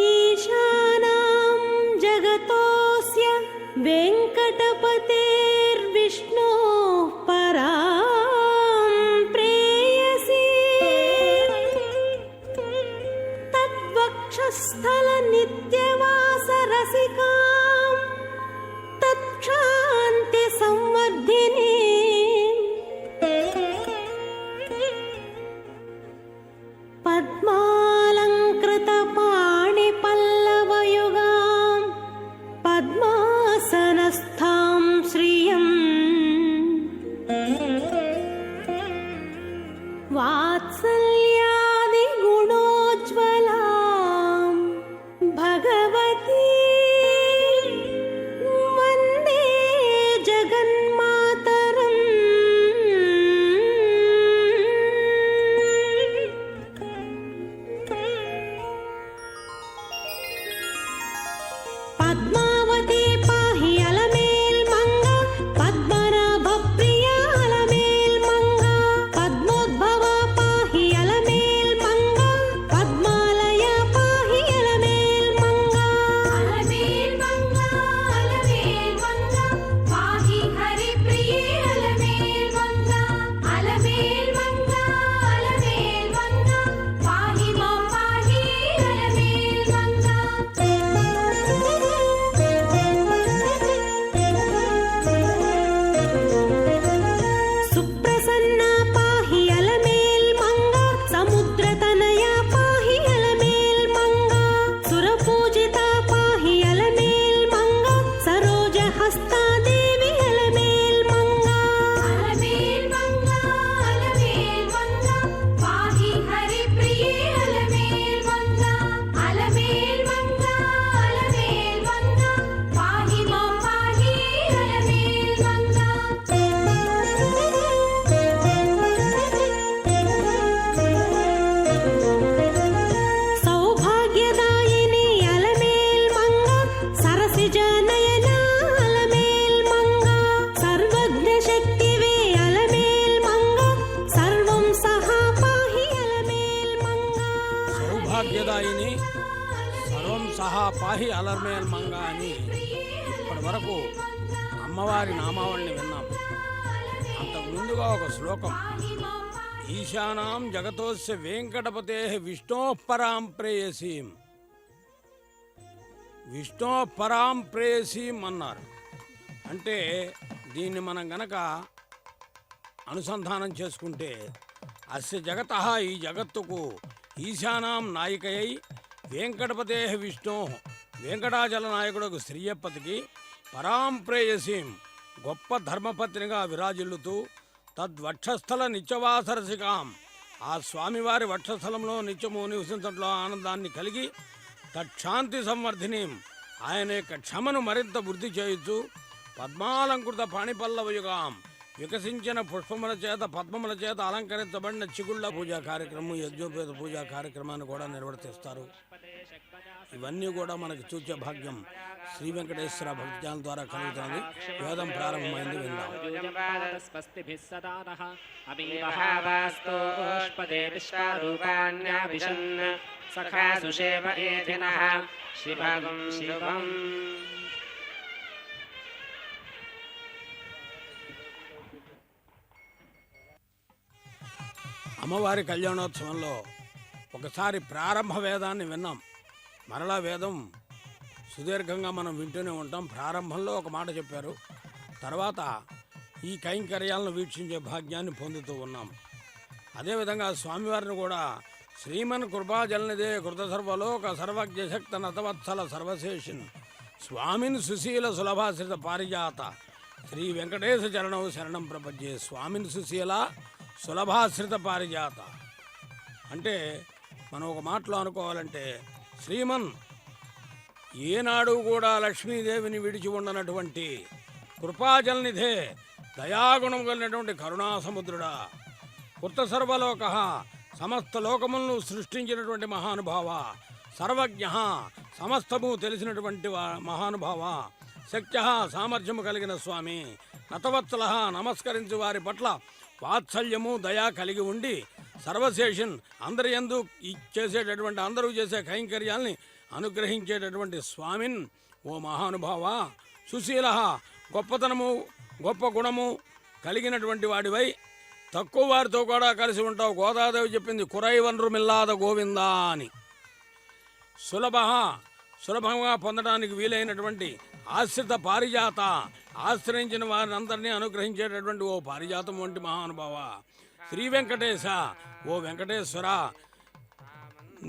ఈశానాం జగతోస్య వెంకటపతేర్విష్ణోః పరాం ప్రేయసీ తద్వక్షస్థల నిత్యవాస రసికాం తత్క్షాంతి సంవర్ధినీ పద్మాలంకృత పాణి పల్లవయుగాం పద్మాసనస్థాం శ్రియం వాత్సల్యాది గుణోజ్వలాం భగవతీ వందే జగన్మాతరం. పద్మావతి పాహి అలమేల్ మంగ పద్మనాభ ప్రియ అలమేల్ మంగ పద్మోద్భవ పాహి అలమేల్ మంగ పద్మాలయ పాహి అలమేల్ మంగ అలమేల్ మంగ అలమేల్ మంగ పాహి హరి ప్రియే అలమేల్ మంగ అలమేల్ మంగ అలమేల్ మంగ పాహి మాం పాహి అలమేల్ మంగ. సుప్రసన్న పాహి అలమేల్ మంగ సముద్రతనయ పాహి అలమేల్ మంగ సురపూజిత పాహి అలమేల్ మంగ సరోజహస్తాదేవి అలమేల్ మంగ అలమేల్ మంగ అలమేల్ మంగ పాహి హరి ప్రియే అలమేల్ మంగ అలమేల్ మంగ అలమేల్ మంగ పాహి మాం పాహి అలమేల్ మంగ. సౌభాగ్యదాయిని అలమేల్ మంగ సరసిజ నయన అలమేల్ మంగ సర్వజ్ఞ శక్తివే అలమేల్ మంగ సర్వం సహా పాహి అలమేల్ మంగ. సౌభాగ్యదాయిని సర్వం సహా పాహి అలర్మేల్ మంగ అని ఇప్పటి వరకు అమ్మవారి నామావళిని విన్నాం. అంతకు ముందుగా ఒక శ్లోకం, ఈశానాం జగతోస్య వెంకటపతే విష్ణోః పరాం ప్రేయసీం. విష్ణోః పరాం ప్రేయసీం అన్నారు. అంటే దీన్ని మనం గనక అనుసంధానం చేసుకుంటే అస్య జగతః ఈ జగత్తుకు ఈశానాం నాయికయై వెంకటపతే విష్ణు వెంకటాచల నాయకుడు శ్రీయప్పతికి పరాం ప్రేయసీం గొప్ప ధర్మపత్నిగా విరాజిల్లుతూ తద్వక్షస్థల నిత్యవాసరసికాం ఆ స్వామివారి వక్షస్థలంలో నిత్యము నివసించడంలో ఆనందాన్ని కలిగి తక్షాంతి సంవర్ధినీం ఆయన యొక్క క్షమను మరింత వృద్ధి చేయొచ్చు పద్మాలంకృత పాణిపల్లవయుగాం వికసించిన పుష్పముల చేత పద్మముల చేత అలంకరించబడిన చిగుళ్ళ పూజా కార్యక్రమం యజ్ఞోపేత పూజా కార్యక్రమాన్ని కూడా నిర్వర్తిస్తారు. ఇవన్నీ కూడా మనకి చూచే భాగ్యం శ్రీ వెంకటేశ్వర భక్తిజ్ఞానం ద్వారా కలుగుతుంది. వేదం ప్రారంభమైంది, విందాం. అమ్మవారి కళ్యాణోత్సవంలో ఒకసారి ప్రారంభ వేదాన్ని విన్నాం. మరలా వేదం సుదీర్ఘంగా మనం వింటూనే ఉంటాం. ప్రారంభంలో ఒక మాట చెప్పారు, తర్వాత ఈ కైంకర్యాలను వీక్షించే భాగ్యాన్ని పొందుతూ ఉన్నాం. అదేవిధంగా స్వామివారిని కూడా శ్రీమన్ కృపాజలనిదే కృత సర్వలోక సర్వజ్ఞశక్త నతవత్సల సర్వశేషిన్ స్వామిన్ సుశీల సులభాశ్రిత పారిజాత శ్రీ వెంకటేశ చరణం శరణం ప్రపంచే. స్వామిన్ సుశీల సులభాశ్రిత పారిజాత అంటే మనం ఒక మాటలో అనుకోవాలంటే శ్రీమన్ ఏనాడు కూడా లక్ష్మీదేవిని విడిచి ఉండనటువంటి కృపాజలనిధే దయాగుణం కలిగినటువంటి కరుణాసముద్రుడా కృత సర్వలోక సమస్త లోకములను సృష్టించినటువంటి మహానుభావ సర్వజ్ఞ సమస్తము తెలిసినటువంటి మహానుభావ శక్త్య సామర్థ్యము కలిగిన స్వామి నతవత్సల నమస్కరించి వారి పట్ల వాత్సల్యము దయా కలిగి ఉండి సర్వశేషన్ అందరి యందు చేసేటటువంటి అందరూ చేసే కైంకర్యాల్ని అనుగ్రహించేటటువంటి స్వామిన్ ఓ మహానుభావ సుశీల గొప్పతనము గొప్ప గుణము కలిగినటువంటి వాడివై తక్కువ వారితో కూడా కలిసి ఉంటావు. గోదాదేవి చెప్పింది కురైవన్రు మిల్లాద గోవిందా అని. సులభంగా పొందడానికి వీలైనటువంటి ఆశ్రిత పారిజాత, ఆశ్రయించిన వారిని అందరినీ అనుగ్రహించేటటువంటి ఓ పారిజాతం వంటి మహానుభావ శ్రీ వెంకటేశ, ఓ వెంకటేశ్వర,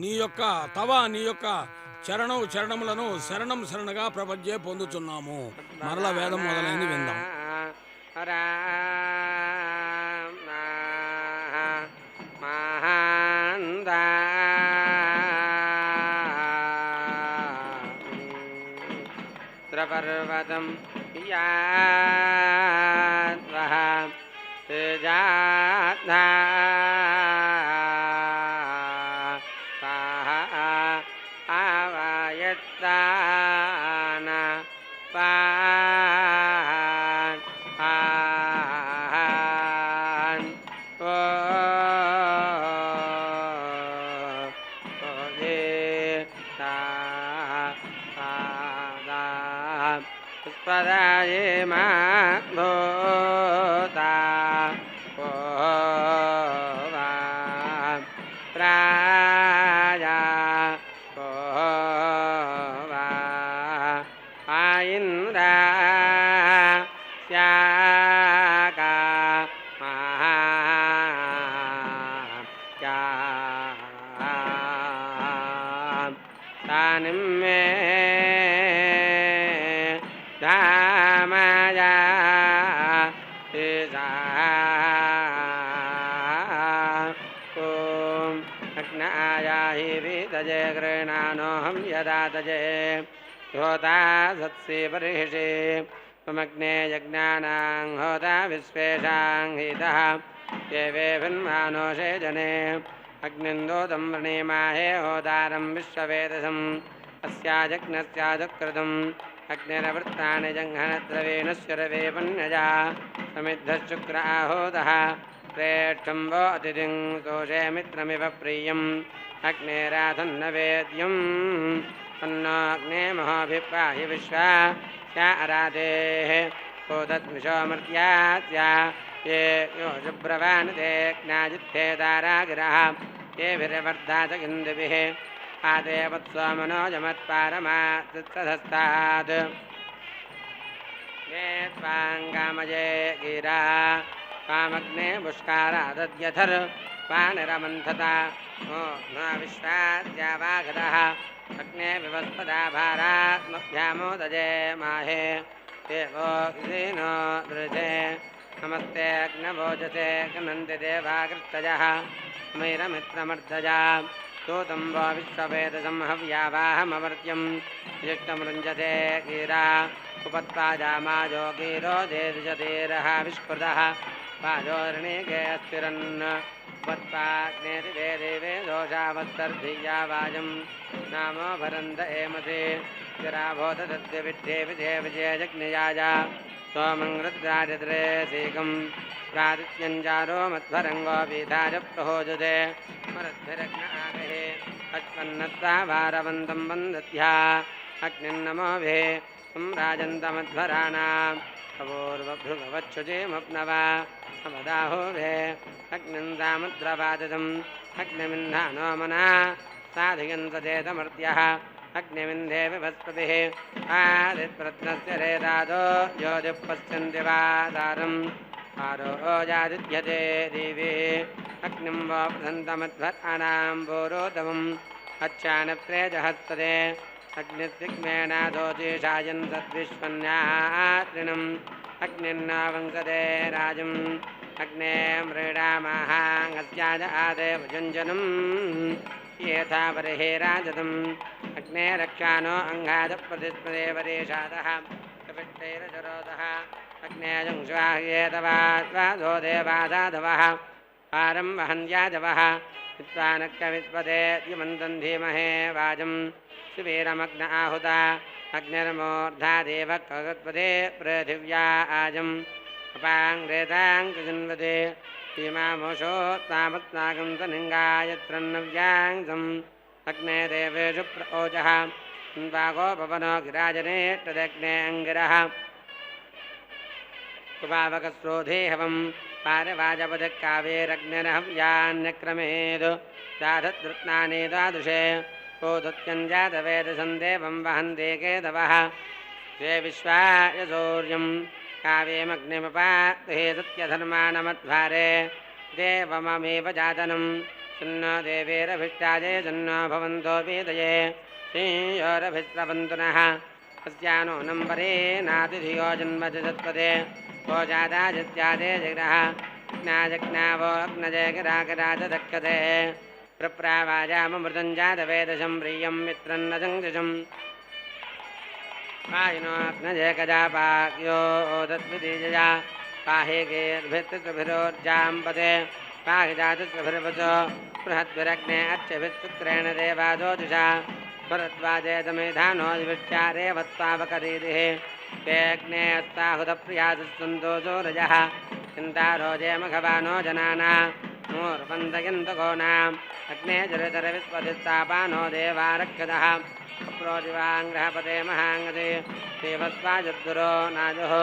నీ యొక్క చరణములను శరణగా ప్రపంచే పొందుతున్నాము. మరల వేదం మొదలైంది విందాం. పర్వతం యాత్వః తేజాత్నా ఆవాయత్తాన పాన్ ఓ పుష్పదాయే మాతా ప్రాజా ఇంద్ర శాకా తానిమ్మే ధామయా ఓం అగ్నాయాహి వితజే గృహణానోహం యదా తజే హోతా సత్సి బర్హిషి మమగ్నే యజ్ఞానాం హోతా విశ్వేషాం హితః దేవేభిన్మానోషే జనే అగ్నిందోదం వృణీమాహే హోదారం విశ్వవేదసం అస్యాజగ్నస్యాదుక్రతం అగ్నిరవృత్తాని జంఘనద్రవేణశ్వరవే పన్యజా సమిద్ధశుక్ర ఆహోదః శ్రేష్టం వో అతిథిం తోషే మిత్రమివ ప్రియం అగ్నేరాధన్న వేద్యం తన్నో అగ్నే మహోభిపాహి విశ్వా ఆరాధేః హోదద్విషోమర్త్యాస్య ये यो शुभ्रवानते ज्ञाजित्थे दारागिरः येभिर्वर्धात इन्दुभिः आदेवत्सो मनोजमत्पारमात्तधस्तात् ये त्वाङ्गामये गिरा कामग्ने पुष्कारादद्यथर् वानिरमन्थता ओ न विश्वाद्यावागतः अग्ने विवस्पदा भारात्मभ्यामोदजे माहे देवो नो दृशे नमस्ते अग्नभोजसे गनन्ति देवाकृतजः मैरमित्रमर्धजा सूतं वो विश्ववेदसं हव्यावाहमवर्त्यं ज्येष्ठमृञ्जते गिरा उपत्पाजामाजो गिरो देशतेरः विस्फुटः वाजोर्णिके अस्थिरन् उपत्पाग्ने दिवे देवे दोषावत्तर्धिया वाजं नामो भरन्त एमसे गिराभोदद्यविद्धे विधे विजयजग्नियाजा सोमं रुद्रादिद्रे सीकं प्रादित्यञ्जारो मध्वरङ्गो पीठाय प्रहोजते मरद्भिरग्न आगहे अच्पन्नत्वा वारवन्तं वन्दध्या अग्निन्नमोभे तं राजन्तमध्वराणाम् अपूर्वभृगवच्छुचिमप्नवा अवदाहोभे अग्निन्दामुद्रवादितम् अग्निमिन्धानो मना साधियन्तदेतमर्त्यः अग्निमिन्धे विभस्पतिः आदिप्रत्नस्य रेदादो ज्योतिः पश्यन्ति वादारम् आरोजादिध्यते दिवे अग्निं वो प्रसन्तमध्वराणां पूरोतमम् अच्छानप्रेजहस्तते अग्निस्तिग्मेनादोतिषायन् सद्विश्वन्यात्रिणम् अग्निर्नावंसते राजम् अग्ने मृडामाहाङ्गस्याद आदे भुजञ्जनम् यथा बर्हिराजतम् अग्ने रक्षानो अङ्गादप्रतिस्पदे वरेशादः कपिष्टैरजरोदः अग्ने जंश्वाह्येतवास्वादो देवादाधवः पारं वहन्याजवः विद्वानक्कविस्पदे द्युमन्तं धीमहे वाजं शिवीरमग्न आहुता अग्निर्मूर्धा देवकगत्पदे पृथिव्या आजम् अपाङ्ग्रेताङ् कृजन्वते सीमामोषोत्तामस्नागं तनिङ्गायत्रन्नव्याङ्सम् अग्ने देवेषु प्रोजः वागो पवनो गिराजने तदग्ने अङ्गिरः कुपावकस्रोधेहवं पारवाजपदकावेरग्निरहव्यान्यक्रमेद् दाधद्रत्नानि दादृशे कोदत्यञ्जातवेदसं देवं वहन्ते केतवः स्वे विश्वाय सूर्यं काव्यमग्निमपाते सत्यधर्मानमध्वारे देवममेव जातनं सन्नो देवेरभिष्टाये सन्नो भवन्तो वेदये श्रीयोरभिस्रवन्तु नः अस्यानो नम्बरे नातिधियो जन्म जत्पदे को जादाजित्यादे जग्रः ज्ञाजज्ञावो अग्नजयगिरागिराज दक्कते प्रप्रावाजाममृतं जातवेदशं प्रियं मित्रन्नजङ्गजम् पायिनो अग्नजयगजापाक्यो तद्विदीजया पाहेगेर्भित्तिभिरोर्जाम्पते पाहि जातुभिर्वचो बृहद्भिरग्ने अर्चभित्सुक्रेण देवाजोजुषा भरद्वाजेतमेधानो विष्टारे वत्पावकरीरिः ते अग्ने अस्ताहुतप्रियादुस्सन्तोषो रजः चिन्तारोजेमघवानो जनाना मूर्वन्दयन्तगोनाम् अग्ने जरितरविस्पतिस्तापानो देवारक्षदः अप्रोजिवाङ्ग्रहपते महाङ्गते देवस्वाजुद्दुरो नाजुः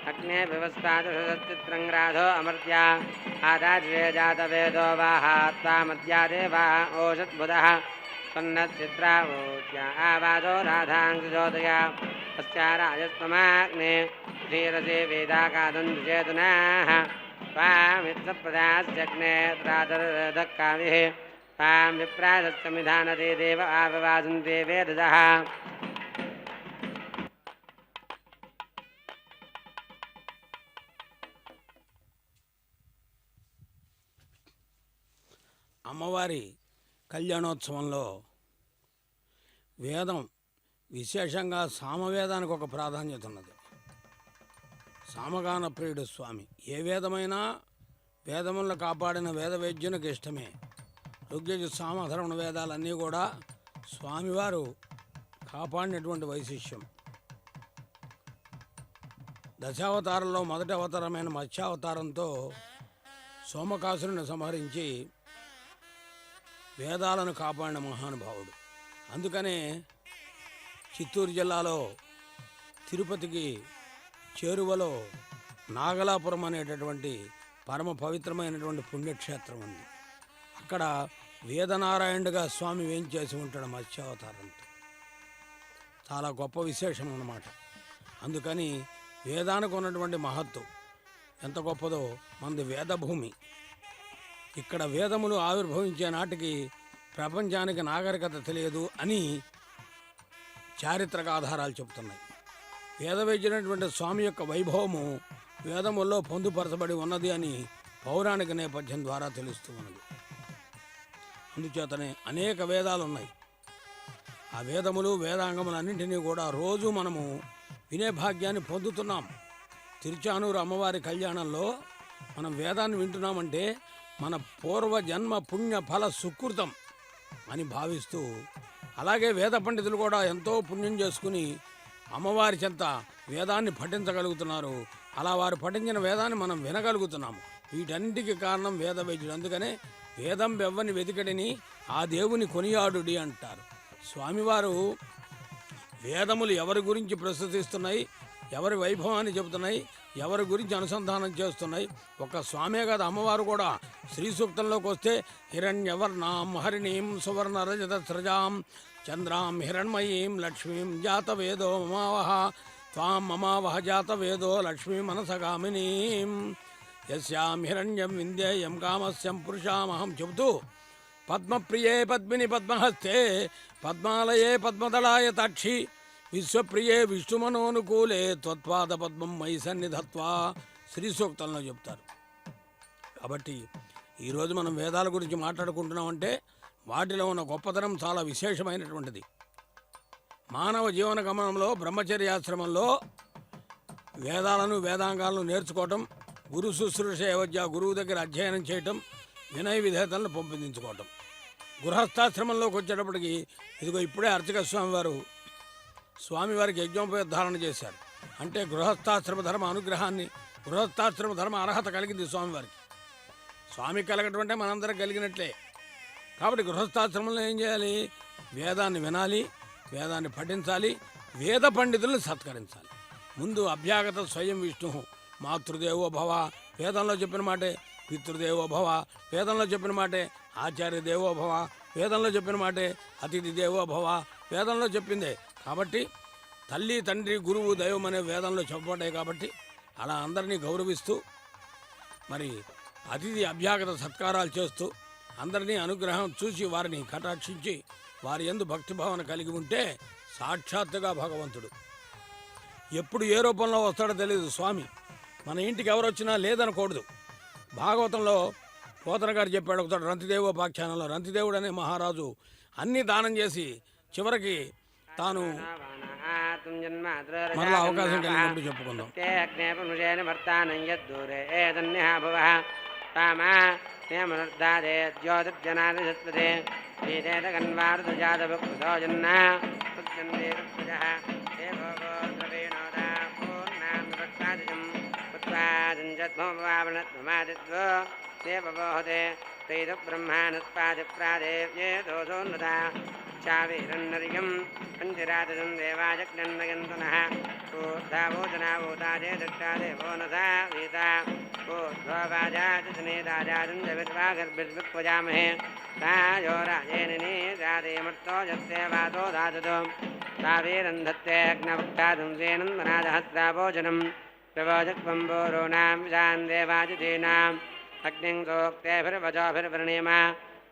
अग्ने विवस्वाजुषचित्रङ्ग्राधो अमर्त्या आदाज्ये जातवेदो वाहात्तामद्या देवा ओषद्बुधः सन्नच्छिद्रावोच्या आवादो राधाङ्गजोदया अस्या राजस्त्वमाग्ने धीरसे वेदाकादञ्जुचेतनाः स्वामित्रप्रदास्यग्ने प्रातर्दक्काविः स्वां विप्रादत्समिधानदे देव आविवासन्ते वेदजः అమ్మవారి కళ్యాణోత్సవంలో వేదం విశేషంగా సామవేదానికి ఒక ప్రాధాన్యత ఉన్నది. సామగాన ప్రియుడు స్వామి. ఏ వేదమైనా వేదములను కాపాడిన వేద వైద్యునికి ఇష్టమే. ఋగ్యజు సామధర్మణ వేదాలన్నీ కూడా స్వామివారు కాపాడినటువంటి వైశిష్యం. దశావతారంలో మొదటి అవతారమైన మత్స్యావతారంతో సోమకాసురుని సంహరించి వేదాలను కాపాడిన మహానుభావుడు. అందుకనే చిత్తూరు జిల్లాలో తిరుపతికి చేరువలో నాగలాపురం అనేటటువంటి పరమ పవిత్రమైనటువంటి పుణ్యక్షేత్రం ఉంది. అక్కడ వేదనారాయణుడిగా స్వామి వేంచేసి ఉంటాడు మత్స్యావతారంతో. చాలా గొప్ప విశేషం అన్నమాట. అందుకని వేదానికి ఉన్నటువంటి మహత్తు ఎంత గొప్పదో. మనది వేదభూమి. ఇక్కడ వేదములు ఆవిర్భవించే నాటికి ప్రపంచానికి నాగరికత తెలియదు అని చారిత్రక ఆధారాలు చెబుతున్నాయి. వేదవైద్యుడైనటువంటి స్వామి యొక్క వైభవము వేదముల్లో పొందుపరచబడి ఉన్నది అని పౌరాణిక నేపథ్యం ద్వారా తెలుస్తూ ఉన్నది. అందుచేతనే అనేక వేదాలు ఉన్నాయి. ఆ వేదములు వేదాంగములన్నింటినీ కూడా రోజు మనము వినే భాగ్యాన్ని పొందుతున్నాం. తిరుచానూరు అమ్మవారి కళ్యాణంలో మనం వేదాన్ని వింటున్నామంటే మన పూర్వజన్మ పుణ్య ఫల సుకృతం అని భావిస్తూ, అలాగే వేద పండితులు కూడా ఎంతో పుణ్యం చేసుకుని అమ్మవారి చెంత వేదాన్ని పఠించగలుగుతున్నారు. అలా వారు పఠించిన వేదాన్ని మనం వినగలుగుతున్నాము. వీటన్నిటికీ కారణం వేద వైద్యుడు. అందుకనే వేదం బెవ్వని వెతికడిని ఆ దేవుని కొనియాడుడి అంటారు. స్వామివారు వేదములు ఎవరి గురించి ప్రస్తుతిస్తున్నాయి, ఎవరి వైభవాన్ని చెబుతున్నాయి, ఎవరి గురించి అనుసంధానం చేస్తున్నాయి. ఒక స్వామే కాదు, అమ్మవారు కూడా శ్రీ సూక్తంలోకి వస్తే హిరణ్యవర్ణాం హరిణీం సువర్ణ రజత స్రజాం చంద్రాం హిరణ్మయీం లక్ష్మీం జాతవేదో మమావహ త్వాం మమావహ జాతవేదో లక్ష్మీ మనసగామినీం యస్యాం హిరణ్యం విందేయం కామస్యం పురుషామహం చెబుతూ పద్మప్రియే పద్మిని పద్మహస్తే పద్మాలయే పద్మదళాయ తాక్షి విశ్వప్రియే విష్ణుమనోనుకూలే త్వత్పాద పద్మం మై సన్నిధత్వా శ్రీ సూక్తంలో చెప్తారు. కాబట్టి ఈరోజు మనం వేదాల గురించి మాట్లాడుకుంటున్నామంటే వాటిలో ఉన్న గొప్పతనం చాలా విశేషమైనటువంటిది. మానవ జీవన గమనంలో బ్రహ్మచర్యాశ్రమంలో వేదాలను వేదాంగాలను నేర్చుకోవటం, గురు శుశ్రూష యవజ్ఞ గురువు దగ్గర అధ్యయనం చేయటం, వినయ విధేయతలను పెంపొందించుకోవటం. గృహస్థాశ్రమంలోకి వచ్చేటప్పటికి ఇదిగో ఇప్పుడే అర్చక స్వామివారికి యజ్ఞోపధారణ చేశారు. అంటే గృహస్థాశ్రమ ధర్మ అనుగ్రహాన్ని, గృహస్థాశ్రమ ధర్మ అర్హత కలిగింది స్వామివారికి. స్వామి కలగటం మనందరం కలిగినట్లే. కాబట్టి గృహస్థాశ్రమంలో ఏం చేయాలి? వేదాన్ని వినాలి, వేదాన్ని పఠించాలి, వేద పండితులను సత్కరించాలి. ముందు అభ్యాగత స్వయం విష్ణు మాతృదేవో భవ వేదంలో చెప్పిన మాటే, పితృదేవో భవ వేదంలో చెప్పిన మాటే, ఆచార్య దేవో భవ వేదంలో చెప్పిన మాటే, అతిథి దేవో భవ వేదంలో చెప్పిందే. కాబట్టి తల్లి తండ్రి గురువు దైవం అనే వేదంలో చెప్పబడ్డాయి. కాబట్టి అలా అందరినీ గౌరవిస్తూ మరి అతిథి అభ్యాగత సత్కారాలు చేస్తూ అందరినీ అనుగ్రహం చూసి వారిని కటాక్షించి వారి యందు భక్తిభావన కలిగి ఉంటే సాక్షాత్తుగా భగవంతుడు ఎప్పుడు ఏ రూపంలో వస్తాడో తెలియదు. స్వామి మన ఇంటికి ఎవరు వచ్చినా లేదనకూడదు. భాగవతంలో పోతన గారు చెప్పాడు ఒకసారి రంతిదేవోపాఖ్యానంలో, రంతిదేవుడు అనే మహారాజు అన్ని దానం చేసి చివరికి తాను మరలా అవకాశం కలిగినప్పుడు చెప్పుకుందాం. చావీరన్నర్యం పంచరాజం దేవాజగ్నన్నయంతనః ఊర్ధావోజనావోదాజే దక్షాదేవో నసా వీత ఊర్ధ్వవాజాజనేదాజాజం జవిర్వాగర్భిర్విక్వజామహే రాజో రాజేనిని రాజేమర్తో యస్తే వాతో దాజతో చావీరంధత్తే అగ్నవక్తాదం సేనందనాదహస్రాభోజనం ప్రవోజక్వం బోరోనాం విశాన్ దేవాజితీనాం అగ్నిం సోక్తేభిర్వజోభిర్వర్ణేమ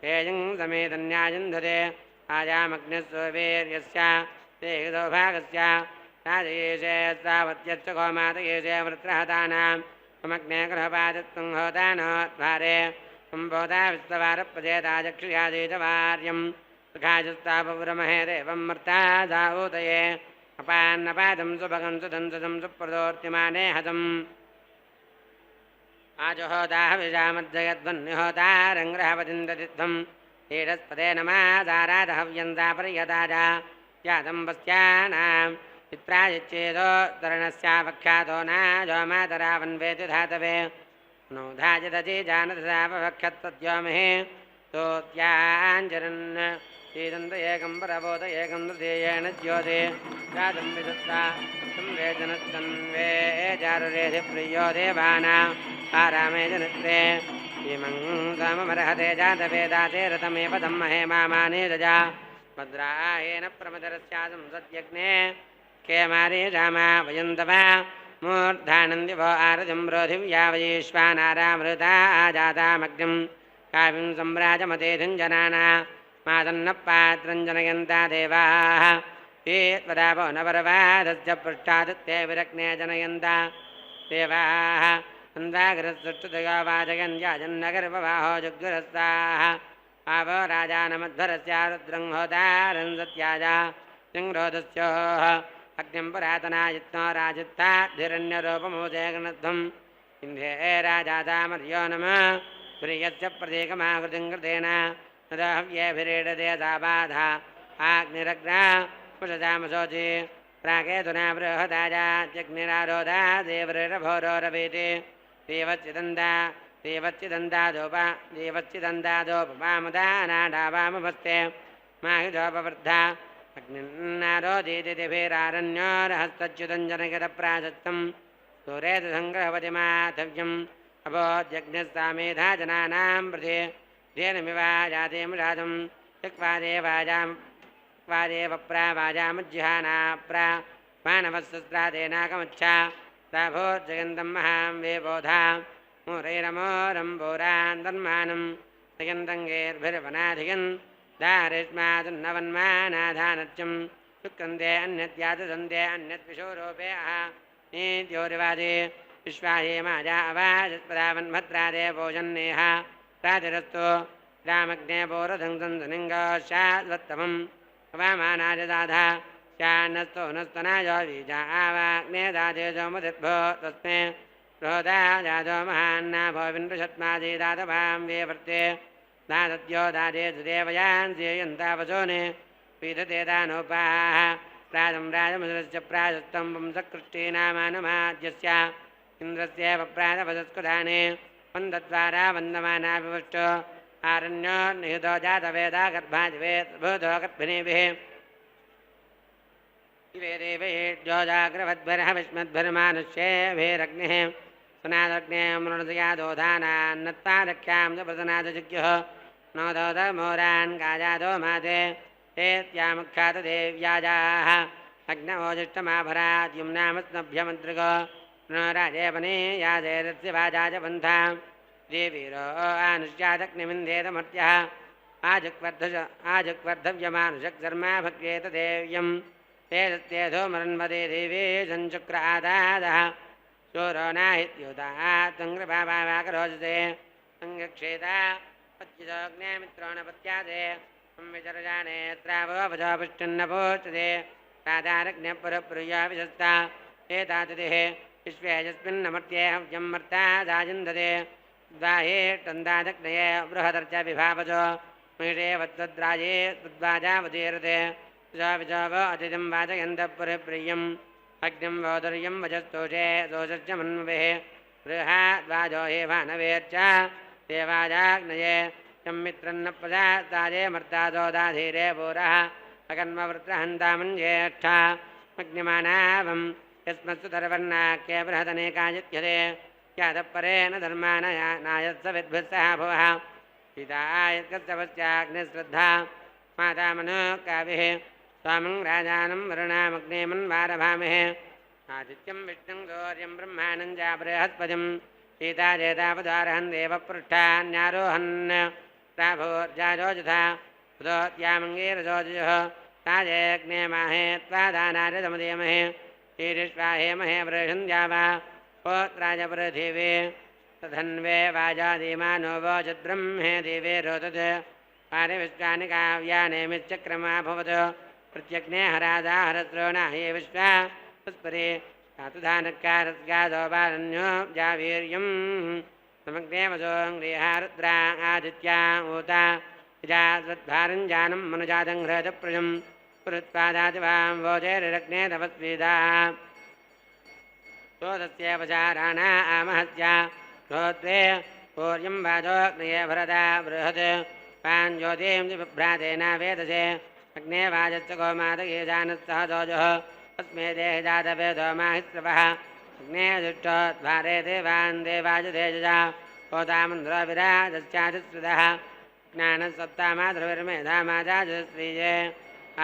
తేజం సమేతన్యాయంధతే आयामग्निस्वीर्यस्य ते सौभागस्य राजयेशे सावत्यश्च गोमातयेशे वृत्रहतानां समग्ने गृहपादत्वं होतानोद्वारे सम्बोधा विश्ववारप्रदेताचक्षुयादेशवार्यं सुखाजस्तापव्रमहे देवं मर्ता दाऊतये अपान्नपादं सुभगं सुदंसुदं सुप्रदोर्तिमाने हतम् आजहोताः विजामद्जयध्वन्निहोतारङ्ग्रहपतिन्दतिध्वम् ईडस्पदे नमादारादहव्यन्दापर्यदाजा यादम्बस्यानां विप्रायच्चेदो तरणस्यावख्यातो नाजो मातरावन्वेति धातवे नोधाजिदजि जानदसापवक्षत्तद्योमहे तोत्याञ्जरन् ईदन्त एकं परबोध एकं नृतेयेन ज्योति जातं विदत्ता संवेदनस्तन्वे चारुरेधि प्रियो देवानाम् आरामे जनत्रे इमं काममर्हते जातवेदाते रतमेव दम्महे मामाने दजा भद्रायेन प्रमदरस्यासं सत्यग्ने केमारे रामा वयन्तवा मूर्धानन्दिवो आरजं रोधिव्या वयेश्वानारामृता आजातामग्निं काव्यं सम्राजमतेधिं जनाना मादन्नपात्रं जनयन्ता देवाः ये त्वदापो न परवादस्य पृष्ठादित्ये विरग्ने जनयन्ता देवाः अन्दागरसुष्टुतया वाजयन्याजन्नगर्भवाहो जुग्गुरस्ताः आवो राजानमध्वरस्या रुद्रं होतारं सत्याजा सिंरोदस्योः अग्निं पुरातनायित्नो राजित्ताद्धिरण्यरूपमोदेगणध्वम् इन्द्रे राजादामर्यो नमः प्रियस्य प्रतीकमाकृतिं कृतेन नदहव्येभिरीडते साबाधा आग्निरग्ना पुषजामसोचि प्रागेतुना बृहदाजा जग्निरारोधा देवृरभोरोरवीति देवच्चिदन्दादोपमामुदानाडावामभस्ते माहिजोपवृद्धा अग्निन्नारोदीतिभिरारण्यो रहस्तच्युतञ्जनगतप्राशस्तं सूरेतु सङ्ग्रहवति माधव्यम् अभोज्जग्निस्सामेधा जनानां प्रति धेनुमिवाजातिमुराजं त्यक्वादेवाजामप्रावाजामुज्जिहाना प्रा मानवस्त्रादेनाकमुच्छा ताभोज्जगन्तं महां वेबोधा मूरैरमोरम्बोरान् तन्मानं जगन्तङ्गेर्भिर्वनाधिगन् दारिष्मादुन्नवन्मानाधानत्यं सुक्कन्दे अन्यत्यादन्ते अन्यत्विशोरोपे नीत्योरिवादे विश्वाहेमाजा अवाजत्पदावन्भद्रादे भोजन्नेह प्रातिरस्तु रामग्ने पोरधंसन्दनिङ्गशाद्वत्तमम् अवामानाजदाधा शान्नस्तो नस्तनाय बीजा आवाग्ने दादेजोमुदिद्भो तस्मे रोदा जादो महान्ना भोविन्द्रशत्मादि दातभां वेवर्ते दादत्यो दादे सुदेवयान् सेयन्तावसोने पीठते दानोपाः प्राजं राजमुद्रस्य प्राजस्तं वंसकृष्टीनामानमाद्यस्य इन्द्रस्यैव प्राजपदस्कुदाने वन्दद्वारा वन्दमाना विवष्टो आरण्यो निहितो जातवेदा गर्भादिवेद्भूतो गर्भिणीभिः दिवेदेवेद्यो जाग्रवद्भिरः विस्मद्भिर्मानुष्येभिरग्निः सुनादग्ने मृणदयादोधानान्नत्तादख्यां च प्रसनादजिज्ञः नोदोदमोरान् गाजादो माते तेत्यामुख्यातदेव्याजाः अग्नवोजिष्टमाभराद्युम्नामस्नभ्यमन्त्रिको पुनराजेपने याजेरस्य वाजाज पन्था देवीरो आनुष्यादग्निमिन्देतमर्त्यः आजुक्वर्धव्यमानुषक्सर्मा भक्त्येत देव्यम् तेजस्तेजो मरन्मदे देवी सञ्चक्र आदादः शोरो नाहित्युता सङ्ग्रभावाकरोजते सङ्गक्षेता पत्यजोऽग्ने मित्रोणपत्यादे संविचरजाने त्रावोपजोपुष्टन्नपोष्टदे राधारज्ञपुरप्रिया विशस्ता एतातिथिः विश्वे यस्मिन्नमर्त्ये हव्यं मर्ता दाजिन्दते द्वाहे टन्दादग्नये बृहदर्च विभावजो महिषे वत्वद्राजे तद्वाजावतीरते विजाव अतिथिं वाचयन्तः पुरप्रियम् अग्निं वोदर्यं वजस्तोषे दोषश्च मन्मभिः बृहाद्वाजो हे भानवेर्च देवाजाग्नये यं मित्रन्न प्रजाताजे मर्तादोदाधीरे भूरः अकन्मवृत्रहन्तामञ्ज्येष्ठा अग्निमानावं यस्मत्सु तर्वर्णाख्ये बृहदनेकाजित्यते यादपरेण धर्मानायत्स विद्भिस्सः भुवः सीता यत्कस्तवस्याग्निश्रद्धा मातामनोकाभिः स्वामं राजानं वरुणामग्नेमन्वारभामहे आदित्यं विष्णुं गौर्यं ब्रह्माणं च बृहस्पतिं सीता चेतापदारहन् देवपृष्ठान्यारोहन् प्राभोर्जाजोजथा उदोत्यामङ्गीरजोजः ताजेऽग्ने माहे त्वादानाय समदेमहे ईरिष्वाहेमहे वृषन्द्यावा पोत्राजपृथिवे तधन्वे वाजादीमानो वोजद्ब्रह्मे देवे रोदत् पारिविश्वानि काव्यानि मिच्चक्रमा भवत् प्रत्यग्ने हरादाहरद्रोणाहे विश्वा पुष्परे धातुधानकारस्गादो बालन्यो जावीर्यं समग्ने वसोऽङ्ग्रिहा रुद्रा आदित्या ऊता विजाद्वद्भारञ्जानं मनुजातं हृदप्रजं पुरुत्पादातिवां वोजेरिरग्ने तपस्वीदाः सोदस्येवचाराणा आमहत्या रोद्वे पूर्यं वाजोऽग्नये भरदा बृहत् पाञ्ज्योतिं च बिभ्रातेन वेदसे अग्ने वाजश्च गोमादये जानस्तः दोजः अस्मे देह जातवेदो माहिस्रवः अग्ने दुष्टोद्वारे देवान् देवाजतेजजा होतामन्द्रो विराजश्चातिश्रुतः ज्ञानसप्तामाधुर्विर्मेधामाजाजश्रीये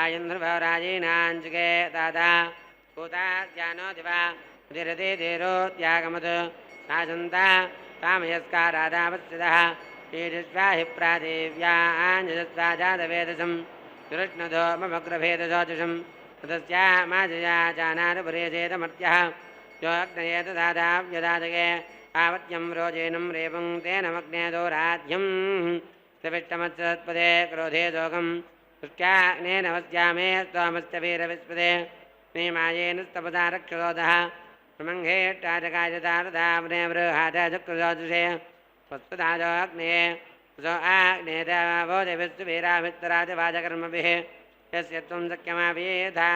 आयन्द्रभवराजीनाञ्चके दादा भूतास्यानो दिवा उदिरते धीरोत्यागमत् सासन्ता कामयस्कारादावस्थितः ईरिष्वा हि प्रादेव्या आञ्जस्वा जातवेदसं कृष्णधो ममग्रभेदसोजुषं ततस्या माजया जानानुपरेजेतमर्त्यः यो अग्नयेत दादाव्यदादगे आवत्यं रोजेनं रेवं तेन मग्ने दोराध्यं सविष्टमत्सत्पदे क्रोधे दोगं दृष्ट्याग्नेन वस्यामे त्वामस्य वीरविस्पदे निमायेन स्तपदा रक्षोदः प्रमङ्घेष्टाजकायतारदावने बृहादचक्रजोजुषे वस्तुदाजोऽग्ने सो आग्ने देवो देविस्तु वीराभित्तराजवाजकर्मभिः यस्य त्वं शक्यमावेधा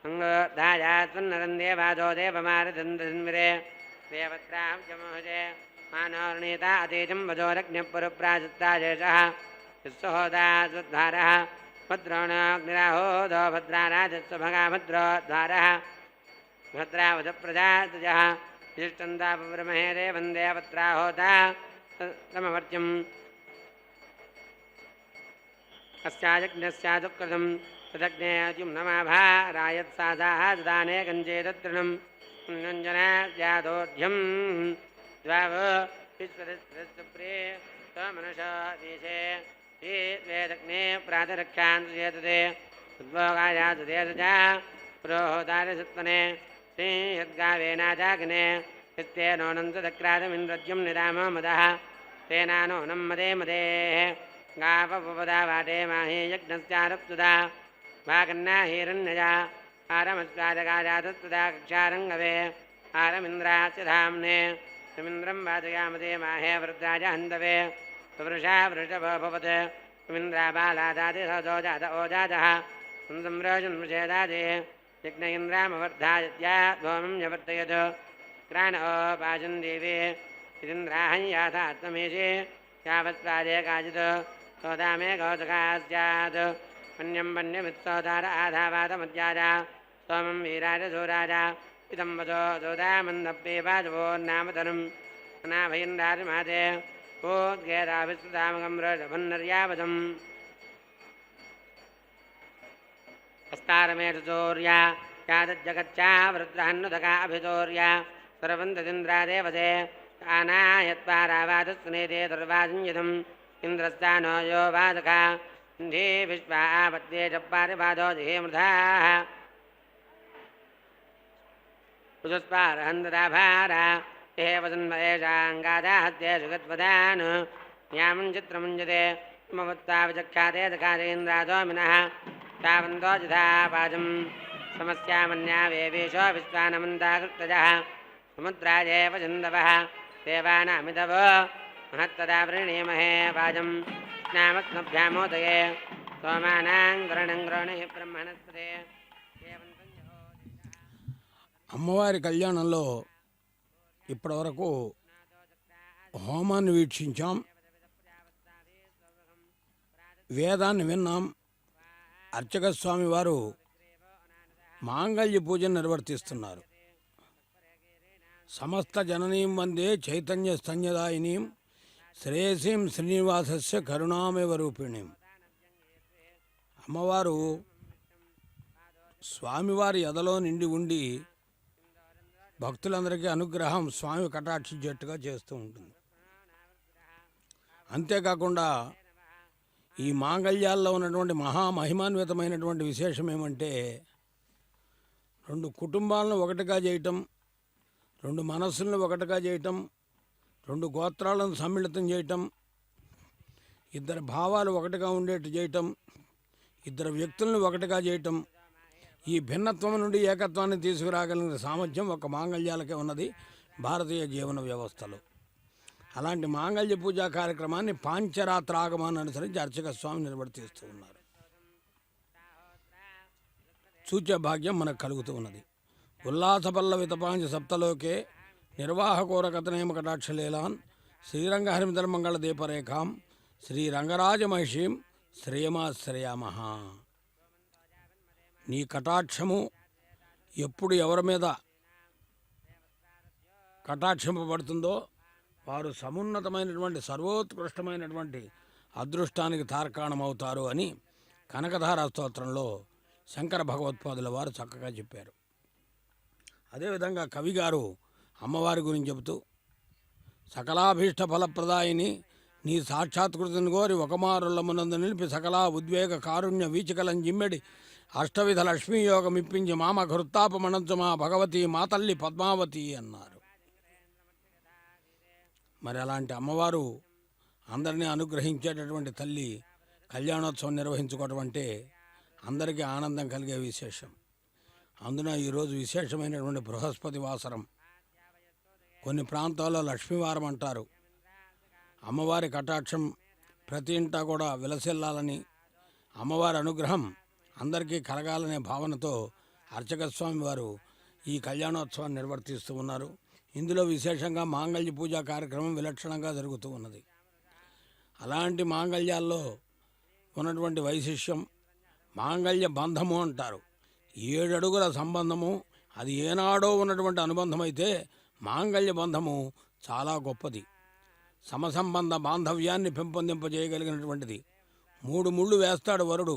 अङ्गोधायास्वन्नरन् देवादो देवमारदन्दन्विरे देवत्राव्यमोहजे मानोर्णीता अतीजं वजोरग्निपुरप्राजुत्ताजेषः यस्सहोदासुद्धारः भद्रोणाग्निराहोदो भद्राराजस्व भगाभद्रोद्धारः भद्रावधप्रजातजः ज्येष्ठन्तापब्रह्महे देवं देवत्राहोता समवर्त्यम् अस्याजज्ञस्यादुःकृतं तदग्नेऽद्युं नमाभारायत्सादाः ददाने कञ्चेदतृणं नुञ्जनाद्यादोध्यं द्वावो विश्वदस्प्रे स्वमनुषो देशे वेदग्ने प्रातरक्षान्तुजेतते उद्भोगायातुदेशजा पुरोहोदारसत्वने श्रीयद्गावेनाजाग्ने यस्तेनोऽनन्तदक्रादमिन्द्रद्युं निरामो मदः तेनानोनं मदे मदेः गावपदा वाटे माहे यज्ञस्यारप्तुदा भागन्ना हिरण्यजा आरमस्वादगाजातस्तुदा कक्षारङ्गवे आरमिन्द्रास्य धाम्ने सुमिन्द्रं वादयामदे माहे वृद्राज हन्दवे सुवृषा वृषभो भवत् सुमिन्द्राबालादादिसो जात ओजातः संसम्रोजन्मुषेदादे यज्ञ इन्द्रामवर्धायत्या भौमं यवर्तयत् क्राण पाचन् देवे इदिन्द्राहं याथात्ममेषे यावत्प्रादे काचित् सोदामे कौतुकः स्यात् मन्यं वन्यमित्सोदार आधावादमद्याज सोमं वीराज सूराज इदं वचो सोदामन्दप्येवाजवोर्नामधनुम् अनाभयन्दारिमाते भूद्गेदाभिस्तुतामकं रजभन्नर्यावधम् हस्तारमेषु चौर्या यादज्जगच्चा वृत्रहन्नुदका अभिचौर्या सर्वन्तदिन्द्रादेवते आनायत्पारावादस्नेते दुर्वासिञ्जितम् इन्द्रस्तानो यो वादका इन्धे विश्वा आपत्ये च पारिपादो जिहे मृधाः उजुस्पारहन्ददाभारा हे वसन्मयेषाङ्गादाहत्ये सुगत्वदान् यामं चित्रमुञ्जते ममत्ताविचख्याते दकारेन्द्रादोमिनः तावन्तो जिधापाजं समस्यामन्या वेवेशो विश्वानमन्ताकृतजः समुद्राजेव सिन्धवः देवानामिदव महत्तदा वृणीमहे वाजं स्नामस्मभ्यामोदये सोमानां गरणं गृणे ब्रह्मणस्पते అమ్మవారి కళ్యాణంలో ఇప్పటివరకు హోమాన్ని వీక్షించాం, వేదాన్ని విన్నాం. అర్చక స్వామి వారు మాంగళ్య పూజను నిర్వర్తిస్తున్నారు. సమస్త జననీం వందే చైతన్య స్తన్యదాయినీం శ్రేయసీం శ్రీనివాసస్య కరుణామేవ రూపిణీం. అమ్మవారు స్వామివారి ఎదలో నిండి ఉండి భక్తులందరికీ అనుగ్రహం స్వామి కటాక్షించేట్టుగా చేస్తూ ఉంటుంది. అంతేకాకుండా ఈ మాంగళ్యాల్లో ఉన్నటువంటి మహామహిమాన్వితమైనటువంటి విశేషం ఏమంటే, రెండు కుటుంబాలను ఒకటిగా చేయటం, రెండు మనస్సులను ఒకటిగా చేయటం, రెండు గోత్రాలను సమ్మిళితం చేయటం, ఇద్దరు భావాలు ఒకటిగా ఉండేట్టు చేయటం, ఇద్దరు వ్యక్తులను ఒకటిగా చేయటం, ఈ భిన్నత్వం నుండి ఏకత్వాన్ని తీసుకురాగలిగిన సామర్థ్యం ఒక మాంగళ్యాలకే ఉన్నది భారతీయ జీవన వ్యవస్థలో. అలాంటి మాంగళ్య పూజా కార్యక్రమాన్ని పాంచరాత్రాగమాన్ని అనుసరించి అర్చక స్వామి నిర్వర్తిస్తూ ఉన్నారు. చూచే భాగ్యం మనకు కలుగుతూ ఉన్నది. ఉల్లాసపల్లవితపాంచ సప్తలోకే నిర్వాహకోరకథనేమ కటాక్షలీలాన్ శ్రీరంగహరిమిధర్మంగళ దీపరేఖాం శ్రీరంగరాజమహిషీం శ్రేయమాశ్రయామః. నీ కటాక్షము ఎప్పుడు ఎవరి మీద కటాక్షింపబడుతుందో వారు సమున్నతమైనటువంటి సర్వోత్కృష్టమైనటువంటి అదృష్టానికి తార్కాణమవుతారు అని కనకధార స్తోత్రంలో శంకర భగవత్పాదుల వారు చక్కగా చెప్పారు. అదేవిధంగా కవిగారు అమ్మవారి గురించి చెబుతూ, సకలాభీష్ట ఫలప్రదాయిని నీ సాక్షాత్కృతిని కోరి ఒకమారుల్లమునందు నిలిపి సకలా ఉద్వేగ కారుణ్య వీచికలం జిమ్మెడి అష్టవిధ లక్ష్మీయోగం ఇప్పించి మామ కృత్తాపమణంచు మా భగవతి మా తల్లి పద్మావతి అన్నారు. మరి అలాంటి అమ్మవారు అందరినీ అనుగ్రహించేటటువంటి తల్లి కళ్యాణోత్సవం నిర్వహించుకోవటం అంటే అందరికీ ఆనందం కలిగే విశేషం. అందున ఈరోజు విశేషమైనటువంటి బృహస్పతి వాసరం. కొన్ని ప్రాంతాల్లో లక్ష్మీవారం అంటారు. అమ్మవారి కటాక్షం ప్రతి ఇంటా కూడా విలసిల్లాలని, అమ్మవారి అనుగ్రహం అందరికీ కలగాలనే భావనతో అర్చక స్వామి వారు ఈ కళ్యాణోత్సవాన్ని నిర్వర్తిస్తూ ఉన్నారు. ఇందులో విశేషంగా మాంగళ్య పూజా కార్యక్రమం విలక్షణంగా జరుగుతూ ఉన్నది. అలాంటి మాంగళ్యాల్లో ఉన్నటువంటి వైశిష్యం మాంగళ్య బంధము అంటారు. 7 అడుగుల సంబంధము, అది ఏనాడో ఉన్నటువంటి అనుబంధం అయితే మాంగళ్య బంధము చాలా గొప్పది. సమసంబంధ బాంధవ్యాన్ని పెంపొందింపజేయగలిగినటువంటిది. 3 ముళ్ళు వేస్తాడు వరుడు.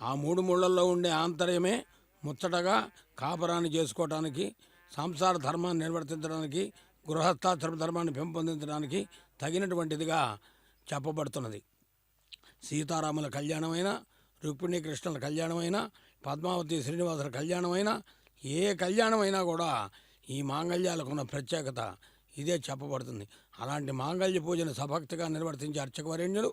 ఆ 3 ముళ్ళల్లో ఉండే ఆంతర్యమే ముచ్చటగా కాపరాన్ని చేసుకోవటానికి, సంసార ధర్మాన్ని నిర్వర్తించడానికి, గృహస్థాశ్రమ ధర్మాన్ని పెంపొందించడానికి తగినటువంటిదిగా చెప్పబడుతున్నది. సీతారాముల కళ్యాణమైన, రుక్మిణీ కృష్ణుల కళ్యాణమైన, పద్మావతి శ్రీనివాసుల కళ్యాణమైన, ఏ కళ్యాణమైనా కూడా ఈ మాంగళ్యాలకు ఉన్న ప్రత్యేకత ఇదే చెప్పబడుతుంది. అలాంటి మాంగళ్య పూజను సభక్తిగా నిర్వర్తించే అర్చకవరేణ్యులు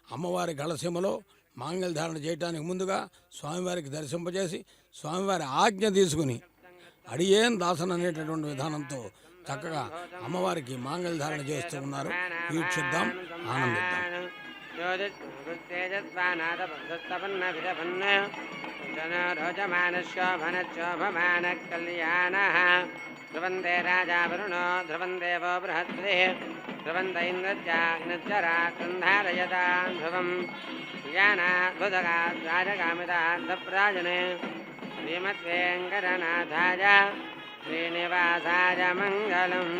అమ్మవారి గళసీమలో మాంగళ్య ధారణ చేయడానికి ముందుగా స్వామివారికి దర్శింపజేసి స్వామివారి ఆజ్ఞ తీసుకుని అడియేన్ దాసన్ అనేటటువంటి విధానంతో చక్కగా అమ్మవారికి మాంగళ్య ధారణ చేస్తూ ఉన్నారు. వీక్షిద్దాం, ఆనందిద్దాం. కళ్యాణ ध्रुवन्ते राजा वरुणो ध्रुवं देवो बृहस्पतिः ध्रुवन्त इन्द्रश्चाग्निश्चराक्रन्धारयतां ध्रुवं ज्ञानाद्भुतगात् राजकामितार्थप्रदायने श्रीमद्वेङ्कटनाथाय श्रीनिवासाय मङ्गलम्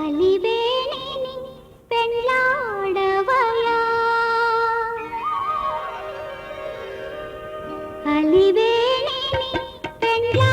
అలివేణిని పెళ్ళాడవయా అలివేణిని పెళ్ళా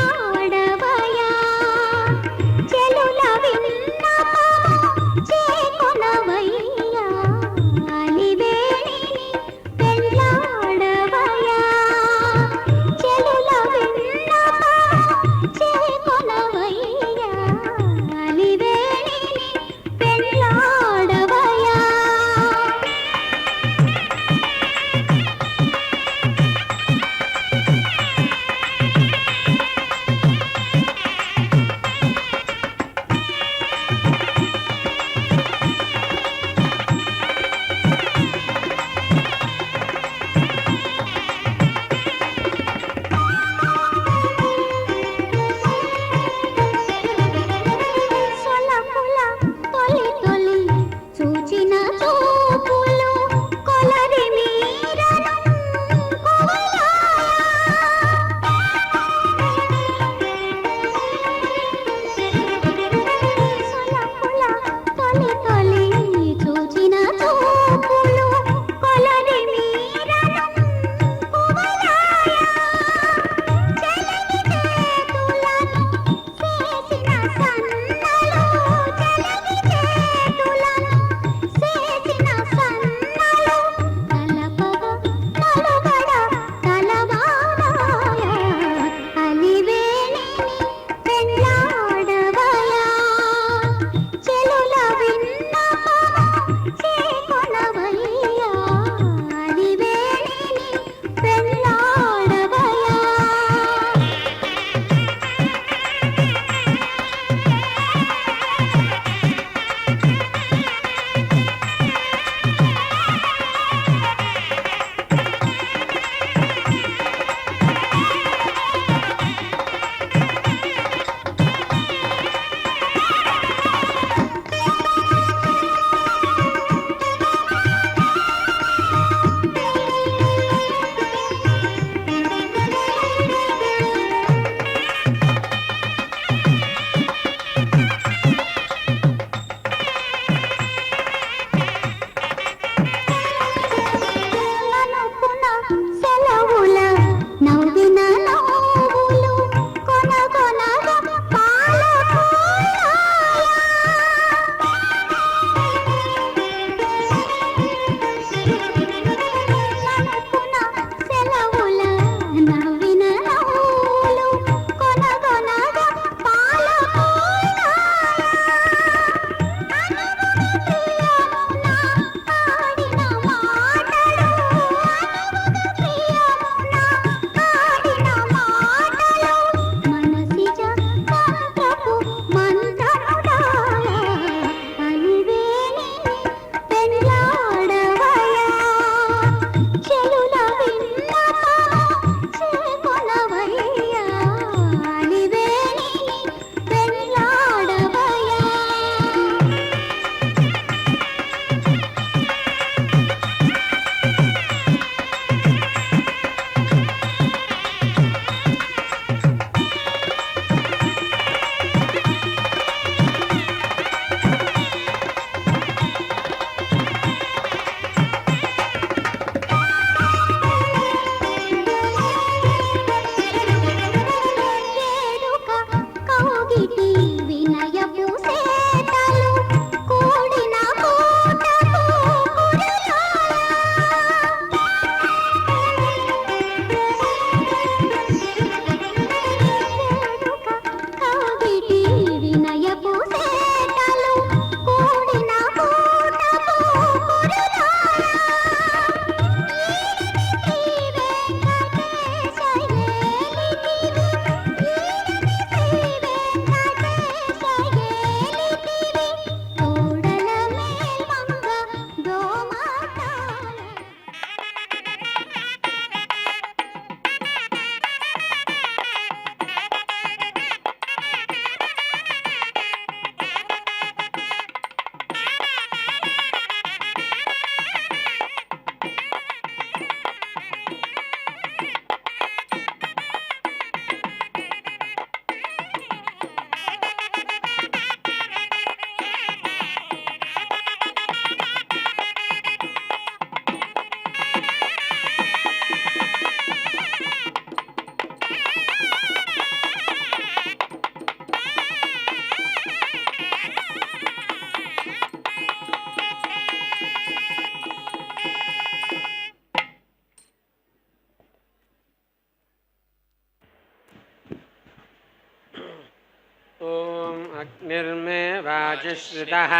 शुश्रितः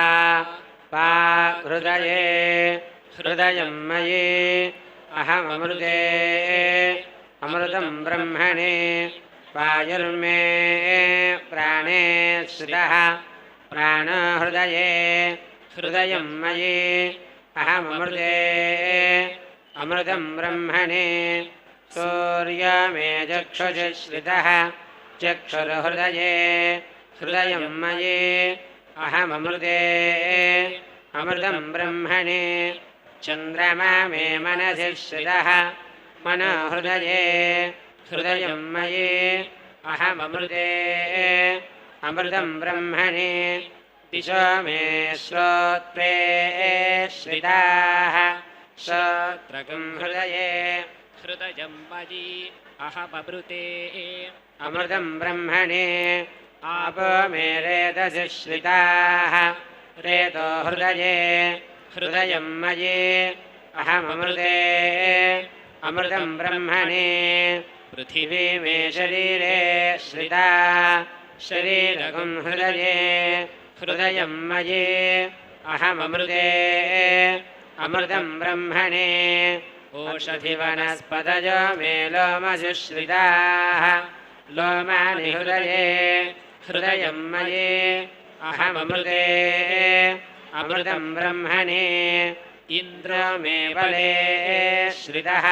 वाहृदये हृदयं मयि अहममृते अमृतं ब्रह्मणे वायुर्मे प्राणे श्रितः प्राणो हृदये हृदयं मयि अहममृते अमृतं ब्रह्मणे सूर्यमे चक्षुषि श्रितः चक्षुर्हृदये हृदयं मयि अहममृते अमृतं ब्रह्मणे चन्द्रमा मे मनसि श्रितः मनो हृदये हृदयं मयि अहममृते अमृतं ब्रह्मणे दिशो मे श्रोत्रे श्रिताः श्रोत्रकं हृदये हृदयं मयि अहममृते अमृतं ब्रह्मणे आपो मे रेतसि श्रिताः रेतो हृदये हृदयं मयि अहममृते अमृतं ब्रह्मणे पृथिवी मे शरीरे श्रिता शरीरकं हृदये हृदयं मयि अहममृते अमृतं ब्रह्मणे ओषधिवनस्पतयो मे लोमसुश्रिताः लोमानि हृदये हृदयं मयि अहममृते अमृतं ब्रह्मणे इन्द्रो मे बले श्रितः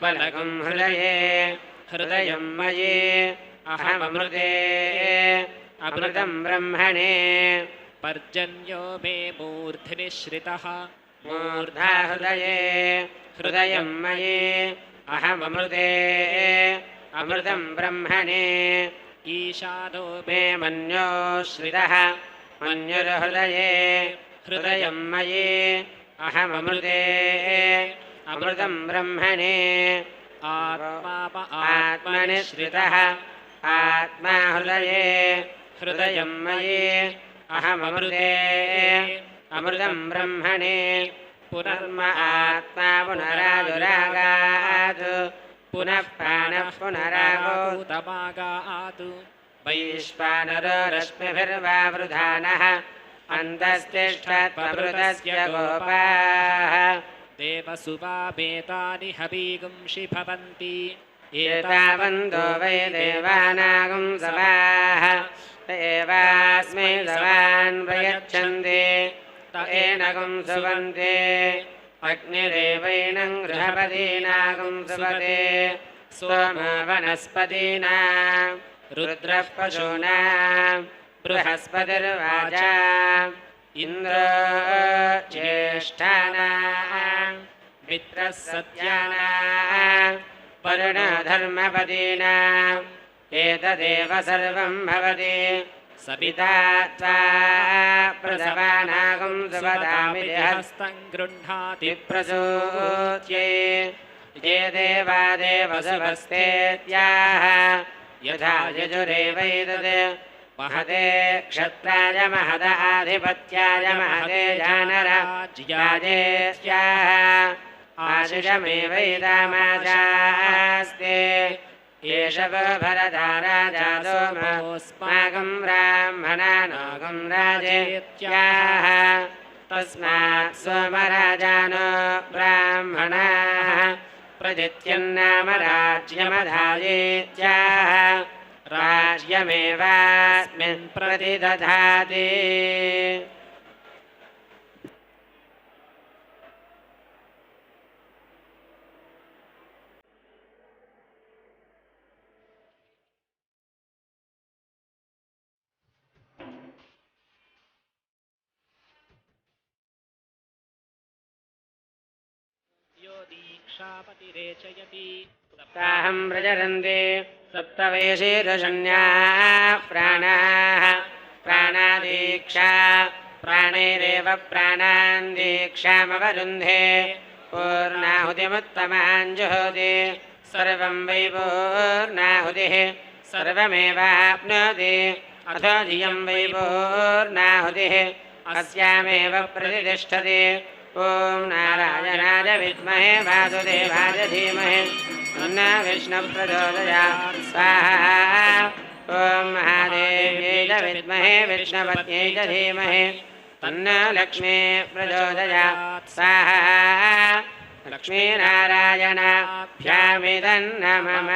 बलकं हृदये हृदयं मयि अहममृते अमृतं ब्रह्मणे पर्जन्यो मे मूर्ध्नि श्रितः मूर्धा हृदये हृदयं मयि अहममृते अमृतं ब्रह्मणे ईशानो मे मन्यो श्रितः मन्युर्हृदये हृदयं मयि अहममृते अमृतं ब्रह्मणे आत्मनि श्रितः आत्मा हृदये हृदयं मयि अहममृते अमृतं ब्रह्मणे पुनर्म आत्मा पुनराजुरागात् पुनः प्राणः पुनरागो तमागातु वैश्वानरो रश्मिभिर्वावृधानः अन्तस्तिष्ठत्वमृतस्य गोपाः देवसुवापेतानि हवीगुंषि भवन्ति एतावन्तो वै देवानागं सवाः एवास्मै सवान् प्रयच्छन्ति त एनगं सुवन्ते अग्निरेवैनं गृहपतीनागं सुवते सोमा वनस्पतीनां रुद्रः पशूनां बृहस्पतिर्वाचा इन्द्रो ज्येष्ठानां मित्रः सत्यानां वर्णधर्मपदीनाम् एतदेव सर्वं भवति सपिता त्वा प्रसवानागं सुवदामिति हस्तं गृह्णाति प्रसूत्ये ये देवादेवसुवस्तेत्याह यथा यजुरेवैतत् महते क्षत्राय महद आधिपत्याय महते जानराज्याजेत्याह आशिषमेवैतामाशास्ते एष भरता राजा सोमोऽस्माकं ब्राह्मणानागं राजेत्याह तस्मात् सोमराजानो ब्राह्मणाः प्रदित्यन्नाम राज्यमधायेत्याह राज्यमेवास्मिन् प्रतिदधाति यो दीक्षापतिरेचयति सप्ताहं प्रचरन्ति सप्तवैशीर्षण्याः प्राणाः प्राणादीक्षा प्राणैरेव प्राणान् दीक्षामवरुन्धे पूर्णाहुतिमुत्तमाञ्जुहोति सर्वं वै पूर्णाहुतिः सर्वमेवाप्नोति अथो धियं वै पूर्णाहुतिः अस्यामेव प्रतिष्ठति ॐ नारायणाय विद्महे वासुदेवाय धीमहि तन्नो विष्णुः प्रचोदयात् स्वाहा ॐ महादेव्यै च विद्महे विष्णुपत्न्यै च धीमहि तन्नो लक्ष्मी प्रचोदयात् स्वाहा लक्ष्मीनारायणाभ्यामिदं नमः